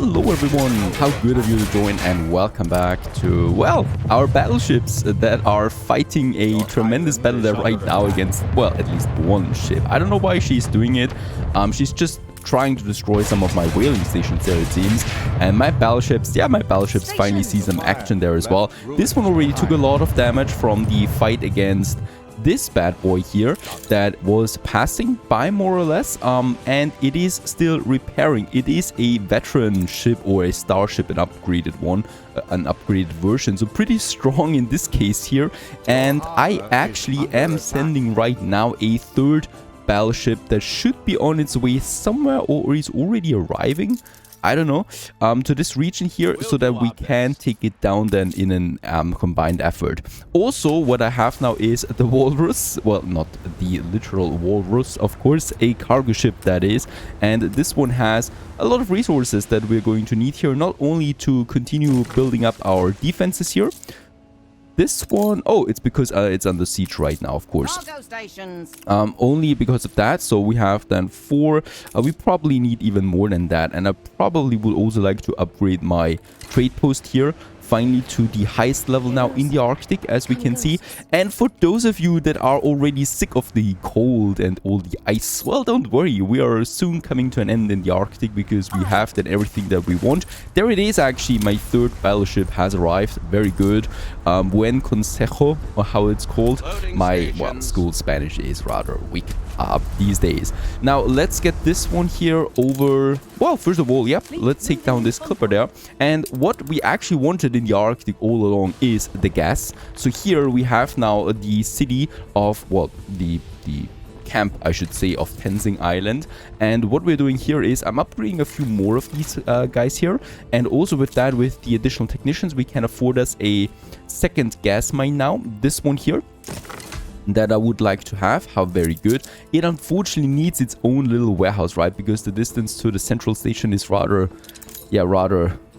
Hello everyone, how good of you to join and welcome back to, well, our battleships that are fighting a tremendous battle there right now against, well, at least one ship. I don't know why she's doing it. She's just trying to destroy some of my whaling stations there, it seems. And my battleships, yeah, my battleships finally see some action there as well. This one already took a lot of damage from the fight against this bad boy here that was passing by more or less, and it is still repairing. It is a veteran ship or a starship, an upgraded one, an upgraded version, so pretty strong in this case here. And I actually am sending right now a third battleship that should be on its way somewhere or is already arriving, I don't know, to this region here, so that we can take it down then in an combined effort. Also, what I have now is the Walrus, well, not the literal Walrus, of course, a cargo ship that is, and this one has a lot of resources that we're going to need here, not only to continue building up our defenses here. This one, oh, it's because it's under siege right now, of course. Only because of that. So we have then 4. We probably need even more than that. And I probably would also like to upgrade my trade post here, finally to the highest level now in the Arctic, as we can see. And for those of you that are already sick of the cold and all the ice, well, don't worry, we are soon coming to an end in the Arctic, because we have then everything that we want. There it is, actually, my third battleship has arrived. Very good. Buen consejo, or how it's called. My, well, school Spanish is rather weak these days. Now let's get this one here over. Well, first of all, yep, let's take down this clipper there. And what we actually wanted in the Arctic all along is the gas. So here we have now the city of, well, the camp, I should say, of Tenzing Island. And what we're doing here is I'm upgrading a few more of these guys here, and also with that, with the additional technicians, we can afford us a second gas mine now. This one here that I would like to have. How very good. It unfortunately needs its own little warehouse, right? Because the distance to the central station is rather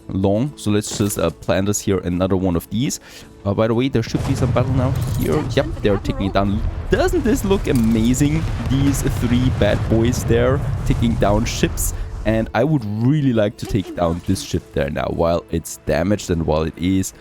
long. So let's just plant us here another one of these. By the way, there should be some battle now here. Yep, they're taking it down. Doesn't this look amazing? These 3 bad boys there taking down ships. And I would really like to take down this ship there now, while it's damaged and while it is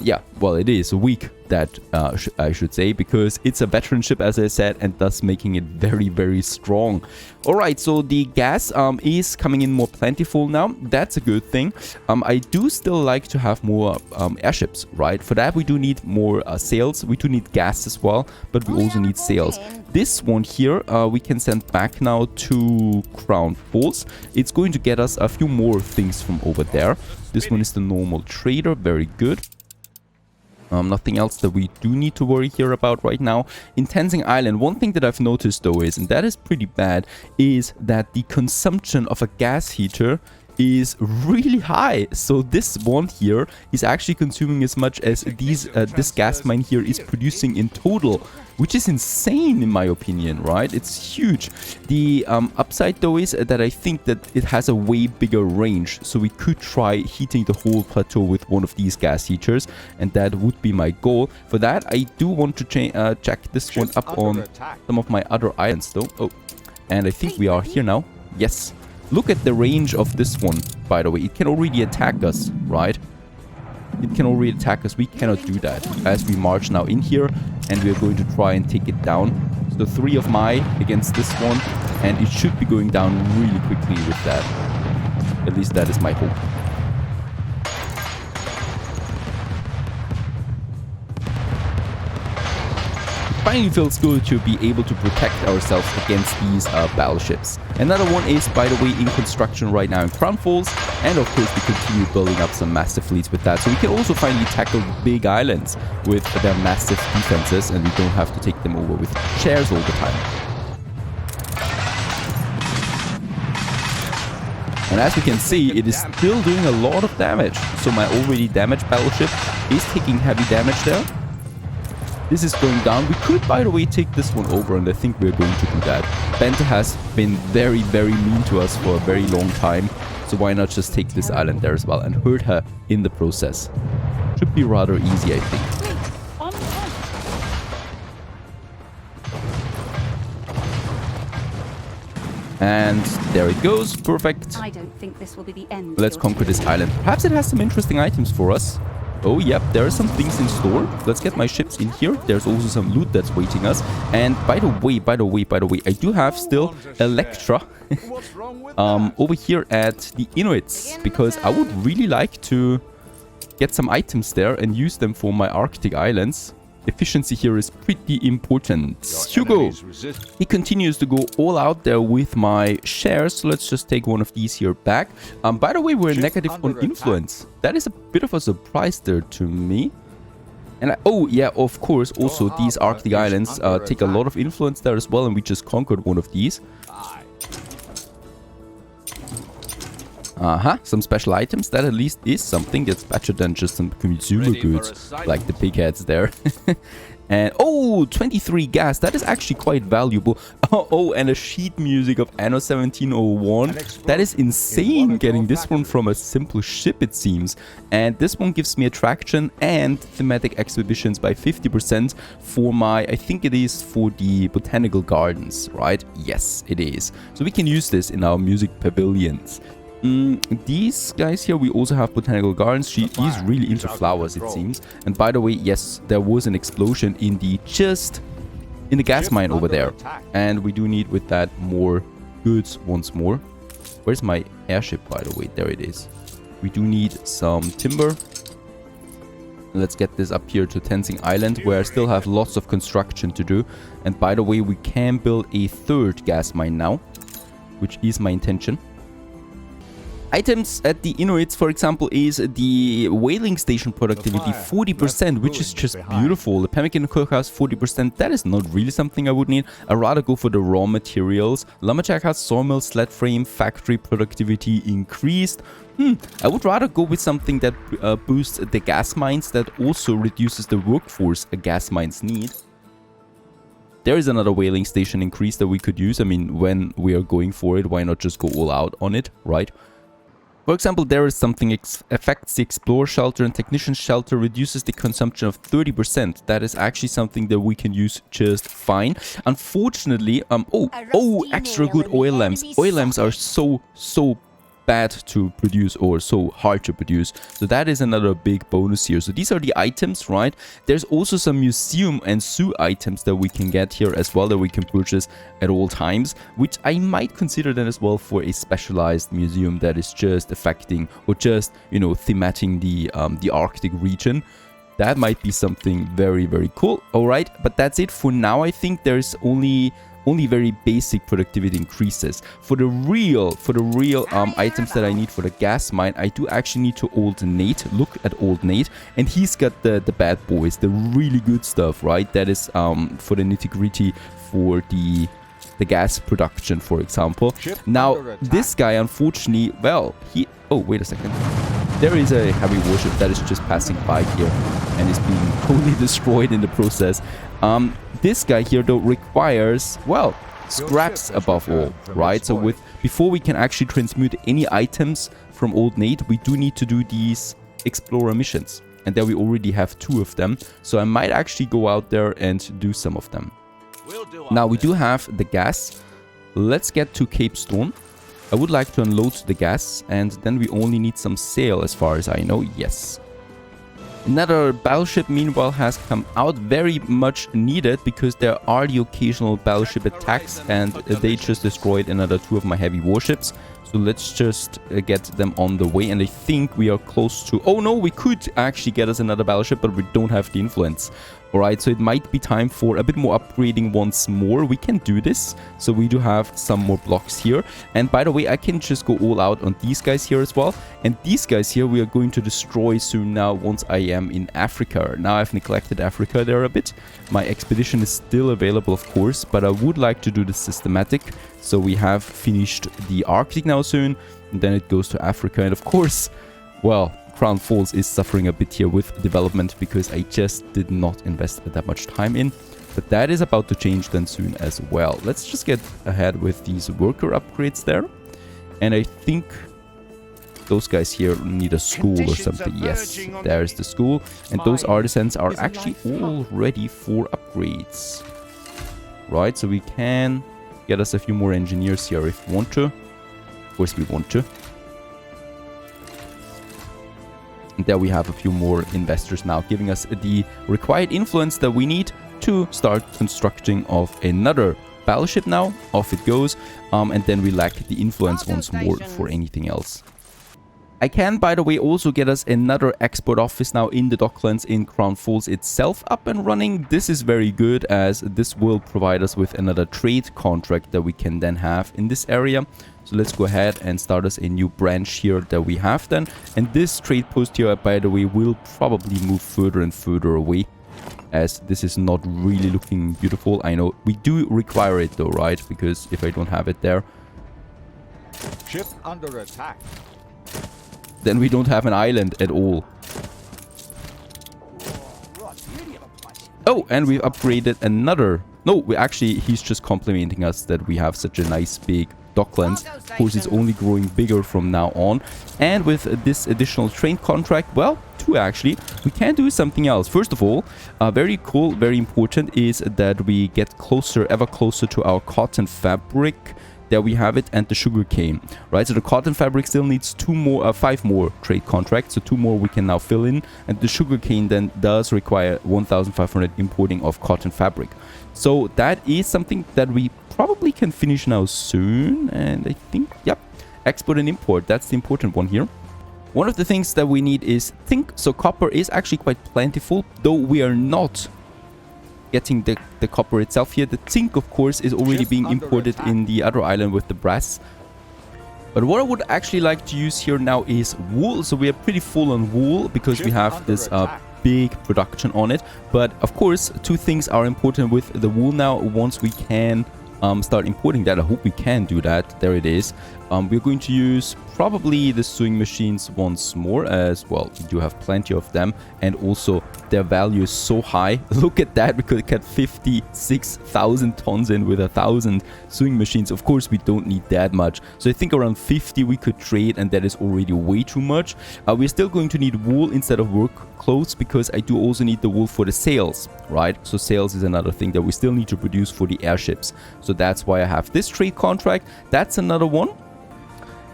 yeah, well, it is weak, that I should say, because it's a veteran ship, as I said, and thus making it very, very strong. Alright, so the gas is coming in more plentiful now. That's a good thing. I do still like to have more airships, right? For that, we do need more sails. We do need gas as well, but we also need sails. This one here, we can send back now to Crown Falls. It's going to get us a few more things from over there. This one is the normal trader. Very good. Nothing else that we do need to worry here about right now. In Tenzing Island, one thing that I've noticed though is, and that is pretty bad, is that the consumption of a gas heater is really high. So this one here is actually consuming as much as this gas mine here is producing in total, which is insane in my opinion, right? It's huge. The upside though is that I think that it has a way bigger range, so we could try heating the whole plateau with one of these gas heaters, and that would be my goal. For that, I do want to check this one up on some of my other islands though. Oh, and I think we are here now. Yes. Look at the range of this one, by the way. It can already attack us, right? It can already attack us. We cannot do that as we march now in here, and we're going to try and take it down. So 3 of my against this one, and it should be going down really quickly with that. At least that is my hope. Finally feels good to be able to protect ourselves against these battleships. Another one is, by the way, in construction right now in Crown Falls, and of course we continue building up some massive fleets with that, so we can also finally tackle the big islands with their massive defenses, and we don't have to take them over with shares all the time. And as we can see, it is still doing a lot of damage. So my already damaged battleship is taking heavy damage there. This is going down. We could, by the way, take this one over, and I think we're going to do that. Bente has been very, very mean to us for a very long time, so why not just take this island there as well and hurt her in the process? Should be rather easy, I think. And there it goes. Perfect. I don't think this will be the end. Let's conquer this island. Perhaps it has some interesting items for us. Oh, yep, there are some things in store. Let's get my ships in here. There's also some loot that's waiting us. And by the way, I do have still Electra over here at the Inuits, because I would really like to get some items there and use them for my Arctic islands. Efficiency here is pretty important. Hugo, he continues to go all out there with my shares. So let's just take one of these here back. By the way, we're negative on influence. That is a bit of a surprise there to me. And oh yeah, of course, also these Arctic islands take a lot of influence there as well. And we just conquered one of these. Some special items. That at least is something that's better than just some consumer goods, like the pig heads there. And oh, 23 gas. That is actually quite valuable. Oh, and a sheet music of Anno 1701. That is insane, getting this one from a simple ship, it seems. And this one gives me attraction and thematic exhibitions by 50% for my, I think it is for the botanical gardens, right? Yes, it is. So we can use this in our music pavilions. These guys here, we also have botanical gardens. She is really into flowers, it seems. And by the way, yes, there was an explosion in the gas mine over there. And we do need with that more goods once more. Where's my airship, by the way? There it is. We do need some timber. Let's get this up here to Tenzing Island, where I still have lots of construction to do. And by the way, we can build a third gas mine now, which is my intention. Items at the Inuits, for example, is the whaling station productivity 40%, which is just beautiful. The pemmican cookhouse 40%, that is not really something I would need. I'd rather go for the raw materials. Lumberjack has sawmill, sled frame, factory productivity increased. I would rather go with something that boosts the gas mines, that also reduces the workforce gas mines need. There is another whaling station increase that we could use. I mean, when we are going for it, why not just go all out on it, right? For example, there is something affects the explorer shelter and technician shelter, reduces the consumption of 30%. That is actually something that we can use just fine. Unfortunately, extra good oil lamps. Oil lamps are so bad to produce, or so hard to produce. So that is another big bonus here. So these are the items, right? There's also some museum and zoo items that we can get here as well, that we can purchase at all times, which I might consider then as well for a specialized museum that is just affecting, or just, you know, themating the Arctic region. That might be something very, very cool. All right, but that's it for now. I think there's only very basic productivity increases. For the real items that I need for the gas mine, I do actually need to old Nate. Look at old Nate, and he's got the bad boys, the really good stuff, right? That is for the nitty-gritty for the gas production, for example. Now this guy, unfortunately, well, oh, wait a second. There is a heavy warship that is just passing by here and is being totally destroyed in the process. This guy here, though, requires, well, scraps above all, right? So before we can actually transmute any items from old Nate, we do need to do these explorer missions. And there we already have 2 of them. So I might actually go out there and do some of them. Now we do have the gas. Let's get to Cape Stone. I would like to unload the gas, and then we only need some sail as far as I know. Yes. Another battleship, meanwhile, has come out, very much needed, because there are the occasional battleship attacks, and they just destroyed another 2 of my heavy warships. So let's just get them on the way, and I think we are close to... Oh no, we could actually get us another battleship, but we don't have the influence. Alright, so it might be time for a bit more upgrading once more. We can do this. So we do have some more blocks here. And by the way, I can just go all out on these guys here as well. And these guys here we are going to destroy soon now, once I am in Africa. Now I've neglected Africa there a bit. My expedition is still available, of course, but I would like to do the systematic. So we have finished the Arctic now soon. And then it goes to Africa. And of course, well, Crown Falls is suffering a bit here with development, because I just did not invest that much time in. But that is about to change then soon as well. Let's just get ahead with these worker upgrades there. And I think those guys here need a school or something. Yes, there's the school. And those artisans are actually all ready for upgrades. Right, so we can get us a few more engineers here if we want to. Of course we want to. And there we have a few more investors now, giving us the required influence that we need to start constructing of another battleship now. Off it goes. And then we lack the influence once more for anything else. I can, by the way, also get us another export office now in the Docklands in Crown Falls itself up and running. This is very good, as this will provide us with another trade contract that we can then have in this area. So let's go ahead and start us a new branch here that we have then. And this trade post here, by the way, will probably move further and further away, as this is not really looking beautiful. I know we do require it though, right? Because if I don't have it there, ship under attack, then we don't have an island at all. Oh, and we've upgraded another. No, we actually, he's just complimenting us that we have such a nice big Docklands. Of course, it's only growing bigger from now on. And with this additional train contract, well, two actually, we can do something else. First of all, very cool, very important is that we get closer, ever closer to our cotton fabric. There we have it, and the sugar cane, right? So the cotton fabric still needs 5 more trade contracts, so 2 more we can now fill in, and the sugar cane then does require 1,500 importing of cotton fabric. So that is something that we probably can finish now soon, and I think, yep, export and import, that's the important one here. One of the things that we need is zinc, so copper is actually quite plentiful, though we are not getting the copper itself here. The zinc, of course, is already being imported in the other island with the brass. But what I would actually like to use here now is wool. So we are pretty full on wool because we have this big production on it. But of course, two things are important with the wool now. Once we can start importing that, I hope we can do that. There it is. We're going to use probably the sewing machines once more, as well. We do have plenty of them, and also their value is so high. Look at that, we could get 56,000 tons in with 1,000 sewing machines. Of course, we don't need that much, so I think around 50 we could trade, and that is already way too much. We're still going to need wool instead of work clothes, because I do also need the wool for the sails, right? So sails is another thing that we still need to produce for the airships. So that's why I have this trade contract. That's another one.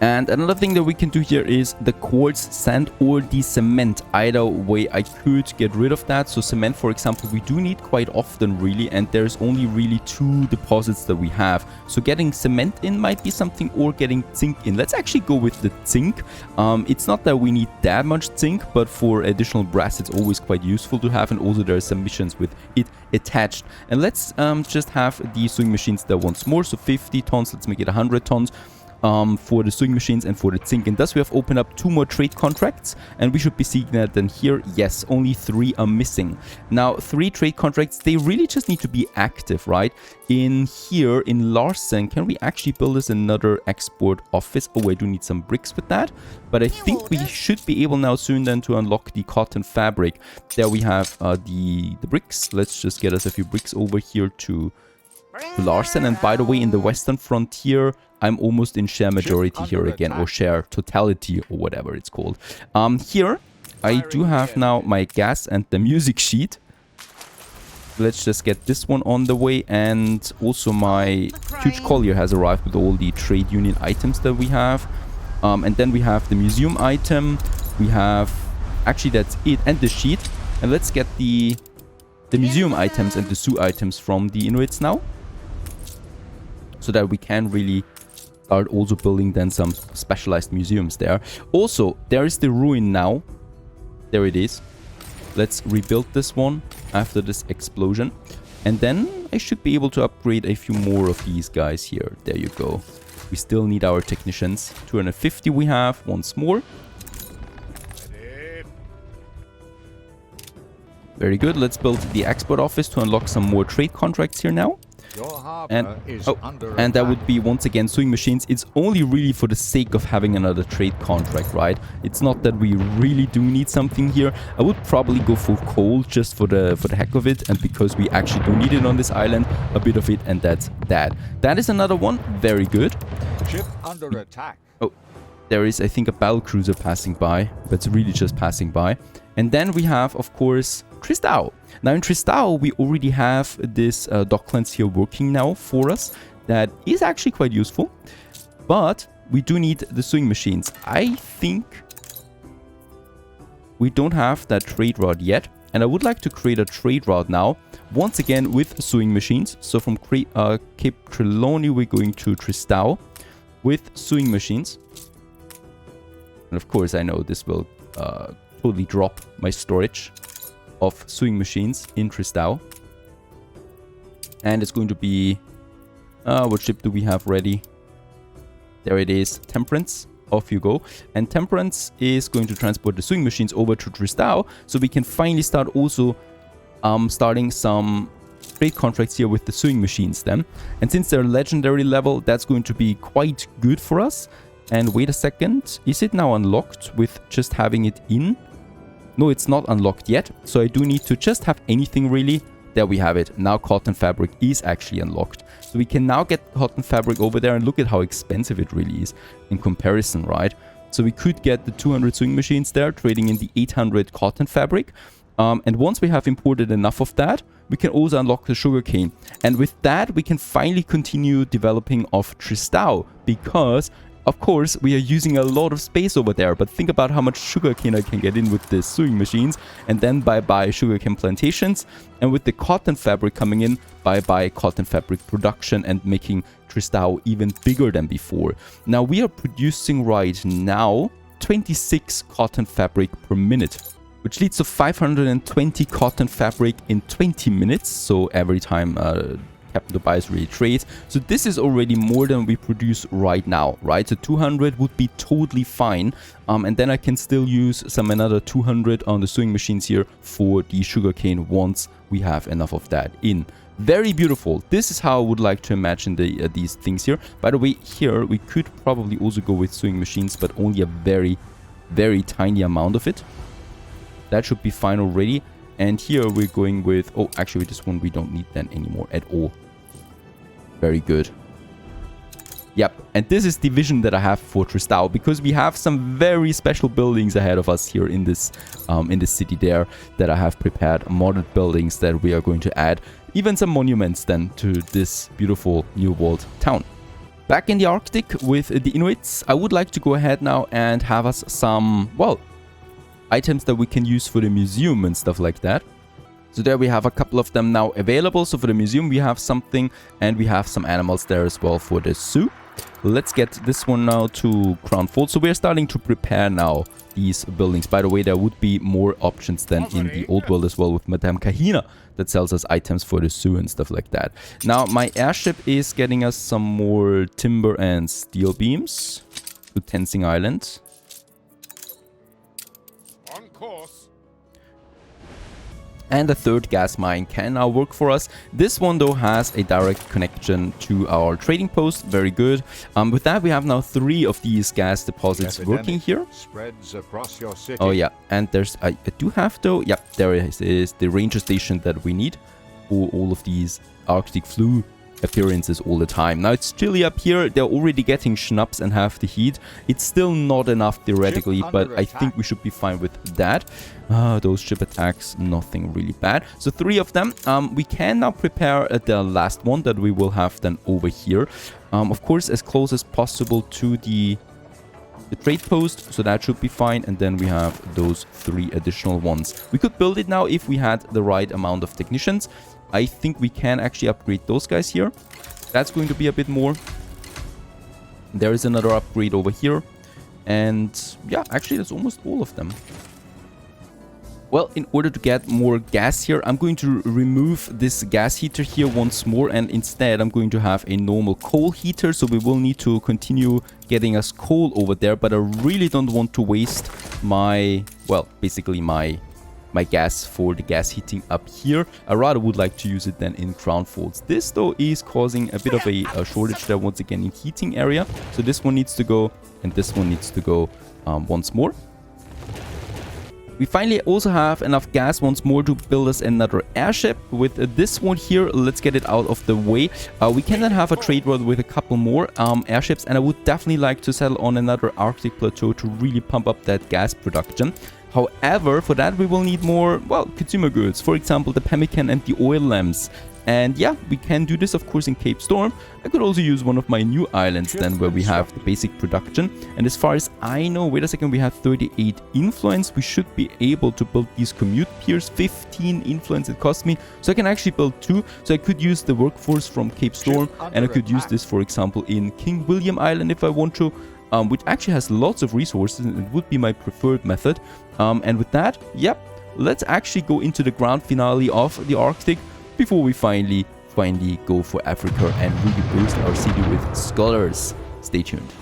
And another thing that we can do here is the quartz, sand, or the cement. Either way, I could get rid of that. So cement, for example, we do need quite often, really, and there's only really 2 deposits that we have. So getting cement in might be something, or getting zinc in. Let's actually go with the zinc. It's not that we need that much zinc, but for additional brass, it's always quite useful to have. And also there are some missions with it attached. And let's just have the sewing machines there once more. So 50 tons, let's make it 100 tons. For the sewing machines and for the zinc. And thus we have opened up 2 more trade contracts, and we should be seeing that then here. Yes, only 3 are missing. Now 3 trade contracts, they really just need to be active, right? In here in Larsen, can we actually build us another export office? Oh, I do need some bricks with that, but I think we should be able now soon then to unlock the cotton fabric. There we have the bricks. Let's just get us a few bricks over here to Larsen. And by the way, in the western frontier, I'm almost in share majority here again, or share totality, or whatever it's called. Here I do have now my gas and the music sheet. Let's just get this one on the way, and also my huge collier has arrived with all the trade union items that we have. And then we have the museum item. We have, actually that's it, and the sheet. And let's get the museum items and the zoo items from the Inuits now, so that we can really start also building then some specialized museums there. Also, there is the ruin now. There it is. Let's rebuild this one after this explosion. And then I should be able to upgrade a few more of these guys here. There you go. We still need our technicians. 250 we have once more. Very good. Let's build the export office to unlock some more trade contracts here now. And that would be once again sewing machines. It's only really for the sake of having another trade contract, right? It's not that we really do need something here. I would probably go for coal just for the heck of it, and because we actually do need it on this island, a bit of it, and that's that. That is another one. Very good. Ship under attack. Oh, there is, I think, a battle cruiser passing by, but it's really just passing by. And then we have, of course, Tristão. Now in Tristão, we already have this Docklands here working now for us. that is actually quite useful. But we do need the sewing machines. I think we don't have that trade route yet. And I would like to create a trade route now, once again with sewing machines. So from Cape Trelawney, we're going to Tristão with sewing machines. And of course, I know this will totally drop my storage of sewing machines in Tristão. And it's going to be... what ship do we have ready? There it is, Temperance. Off you go. And Temperance is going to transport the sewing machines over to Tristão, so we can finally start also starting some trade contracts here with the sewing machines then. And since they're legendary level, that's going to be quite good for us. And wait a second, is it now unlocked with just having it in? No, it's not unlocked yet, so I do need to just have anything really. There we have it. Now cotton fabric is actually unlocked. So we can now get cotton fabric over there, and look at how expensive it really is in comparison, right? So we could get the 200 sewing machines there, trading in the 800 cotton fabric. And once we have imported enough of that, we can also unlock the sugarcane. And with that, we can finally continue developing of Tristão, because of course, we are using a lot of space over there, but think about how much sugarcane I can get in with the sewing machines, and then buy sugarcane plantations, and with the cotton fabric coming in, buy cotton fabric production and making Tristão even bigger than before. Now, we are producing right now 26 cotton fabric per minute, which leads to 520 cotton fabric in 20 minutes, so every time Captain Tobias really trades. So this is already more than we produce right now, right? So 200 would be totally fine. And then I can still use another 200 on the sewing machines here for the sugarcane once we have enough of that in. Very beautiful. This is how I would like to imagine these things here. By the way, here we could probably also go with sewing machines, but only a very, very tiny amount of it. That should be fine already. And here we're going with... Oh, actually, this one we don't need then anymore at all. Very good. Yep, and this is the vision that I have for Tristão, because we have some very special buildings ahead of us here in this city there that I have prepared. Modded buildings that we are going to add. Even some monuments then to this beautiful new world town. Back in the Arctic with the Inuits, I would like to go ahead now and have us some, well, items that we can use for the museum and stuff like that. So there we have a couple of them now available. So for the museum we have something, and we have some animals there as well for the zoo. Let's get this one now to Crown Fold. So we're starting to prepare now these buildings. By the way, there would be more options than in the old world as well, with Madame Kahina that sells us items for the zoo and stuff like that. Now my airship is getting us some more timber and steel beams to Tenzing Island. And the third gas mine can now work for us. This one though has a direct connection to our trading post. Very good. With that, we have now 3 of these gas deposits working here. Spreads across your city. Oh yeah, and there's I do have though. Yeah, there it is, the ranger station that we need for all of these Arctic flu appearances all the time. Now it's chilly up here. They're already getting schnapps and have the heat. It's still not enough theoretically, but I think we should be fine with that. Those ship attacks, nothing really bad. So 3 of them. We can now prepare the last one that we will have then over here. Of course, as close as possible to the trade post, so that should be fine. And then we have those 3 additional ones. We could build it now if we had the right amount of technicians. I think we can actually upgrade those guys here. That's going to be a bit more. There is another upgrade over here. And yeah, actually that's almost all of them. Well, in order to get more gas here, I'm going to remove this gas heater here once more, and instead I'm going to have a normal coal heater. So we will need to continue getting us coal over there, but I really don't want to waste my, well, basically my gas for the gas heating up here. I rather would like to use it then in Crown Folds. This though is causing a bit of a shortage there once again in heating area. So this one needs to go, and this one needs to go once more. We finally also have enough gas once more to build us another airship. With this one here, let's get it out of the way. We can then have a trade route with a couple more airships, and I would definitely like to settle on another Arctic plateau to really pump up that gas production. However, for that we will need more, well, consumer goods. For example, the pemmican and the oil lamps. And yeah, we can do this, of course, in Cape Storm. I could also use one of my new islands then where we have the basic production. And as far as I know, wait a second, we have 38 influence. We should be able to build these commute piers. 15 influence it cost me. So I can actually build 2. So I could use the workforce from Cape Storm. And I could use this, for example, in King William Island if I want to. Which actually has lots of resources, and it would be my preferred method. And with that, yep, let's actually go into the grand finale of the Arctic before we finally go for Africa and really boost our city with scholars. Stay tuned.